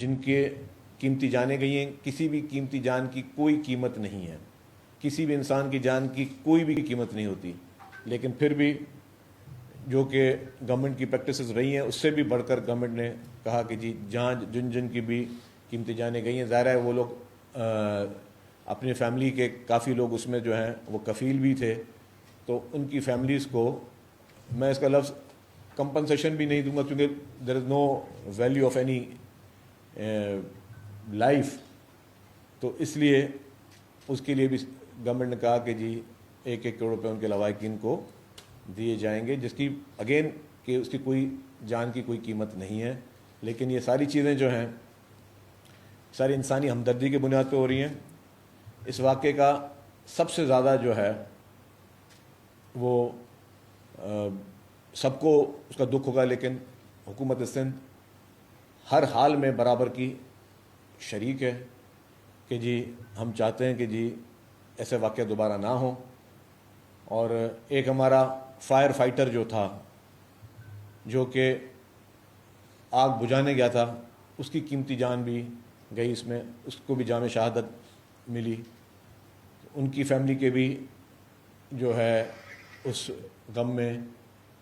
جن کے قیمتی جانیں گئی ہیں. کسی بھی قیمتی جان کی کوئی قیمت نہیں ہے, کسی بھی انسان کی جان کی کوئی بھی قیمت نہیں ہوتی, لیکن پھر بھی جو کہ گورنمنٹ کی پریکٹسز رہی ہیں اس سے بھی بڑھ کر گورنمنٹ نے کہا کہ جی جن کی بھی قیمتی جانیں گئی ہیں, ظاہر ہے وہ لوگ اپنی فیملی کے کافی لوگ اس میں جو ہیں وہ کفیل بھی تھے, تو ان کی فیملیز کو میں اس کا لفظ کمپنسیشن بھی نہیں دوں گا کیونکہ there is no value of any life, تو اس لیے اس کے لیے بھی گورنمنٹ نے کہا کہ جی 1-1 کروڑ روپے ان کے لواحقین کو دیے جائیں گے, جس کی اگین کہ اس کی کوئی جان کی کوئی قیمت نہیں ہے. لیکن یہ ساری چیزیں جو ہیں ساری انسانی ہمدردی کی بنیاد پہ ہو رہی ہیں. اس واقعے کا سب سے زیادہ جو ہے وہ سب کو اس کا دکھ ہوگا, لیکن حکومت سندھ ہر حال میں برابر کی شریک ہے کہ جی ہم چاہتے ہیں کہ جی ایسے واقعہ دوبارہ نہ ہوں. اور ایک ہمارا فائر فائٹر جو تھا جو کہ آگ بجھانے گیا تھا, اس کی قیمتی جان بھی گئی اس میں, اس کو بھی جام شہادت ملی. ان کی فیملی کے بھی جو ہے اس غم میں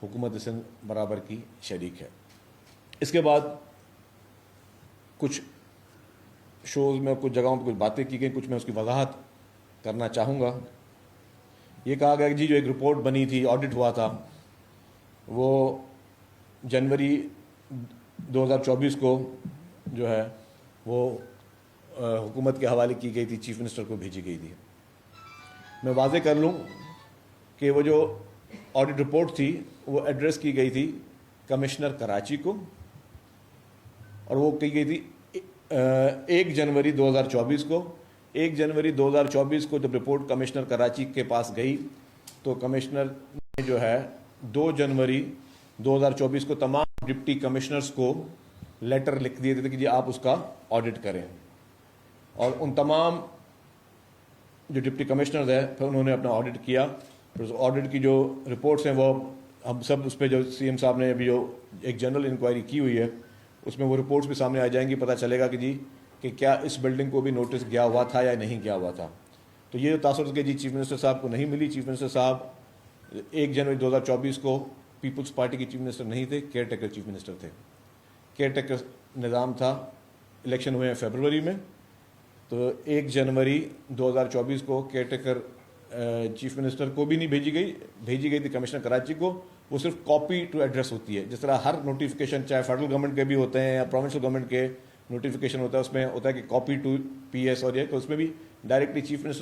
حکومت سندھ برابر کی شریک ہے. اس کے بعد کچھ شوز میں کچھ جگہوں پہ کچھ باتیں کی گئیں, کچھ میں اس کی وضاحت کرنا چاہوں گا. یہ کہا گیا کہ جی جو ایک رپورٹ بنی تھی, آڈٹ ہوا تھا, وہ جنوری 2024 کو جو ہے وہ حکومت کے حوالے کی گئی تھی, چیف منسٹر کو بھیجی گئی تھی. میں واضح کر لوں کہ وہ جو آڈٹ رپورٹ تھی وہ ایڈریس کی گئی تھی کمشنر کراچی کو, اور وہ کی گئی تھی 1 جنوری 2024 کو. 1 جنوری 2024 کو جب رپورٹ کمشنر کراچی کے پاس گئی تو کمشنر نے جو ہے 2 جنوری 2024 کو تمام ڈپٹی کمشنرز کو لیٹر لکھ دیے تھے کہ جی آپ اس کا آڈٹ کریں. اور ان تمام جو ڈپٹی کمشنرز ہیں پھر انہوں نے اپنا آڈٹ کیا. پھر اس آڈٹ کی جو رپورٹس ہیں وہ ہم سب اس پہ جو سی ایم صاحب نے ابھی جو ایک جنرل انکوائری کی ہوئی ہے اس میں وہ رپورٹس بھی سامنے آ جائیں گی, پتہ چلے گا کہ جی کہ کیا اس بلڈنگ کو بھی نوٹس گیا ہوا تھا یا نہیں گیا ہوا تھا. تو یہ تاثر کہ جی چیف منسٹر صاحب کو نہیں ملی. چیف منسٹر صاحب 1 جنوری 2024 کو پیپلز پارٹی کے چیف منسٹر نہیں تھے, کیئر ٹیکر چیف منسٹر تھے. کیئر ٹیکر نظام تھا, الیکشن ہوئے ہیں فیبروری میں, تو 1 جنوری 2024 کو کیئر ٹیکر چیف منسٹر کو بھی نہیں بھیجی گئی تھی کمشنر کراچی کو. وہ صرف کاپی ٹو ایڈریس ہوتی ہے, جس طرح ہر نوٹیفیکیشن چاہے فیڈرل گورنمنٹ کے بھی ہوتے ہیں یا پروونشل گورنمنٹ کے نوٹیفیکیشن ہوتا ہے, اس میں ہوتا ہے کہ کاپی ٹو پی ایس, اور یہ تو اس میں بھی ڈائریکٹلی چیف منسٹر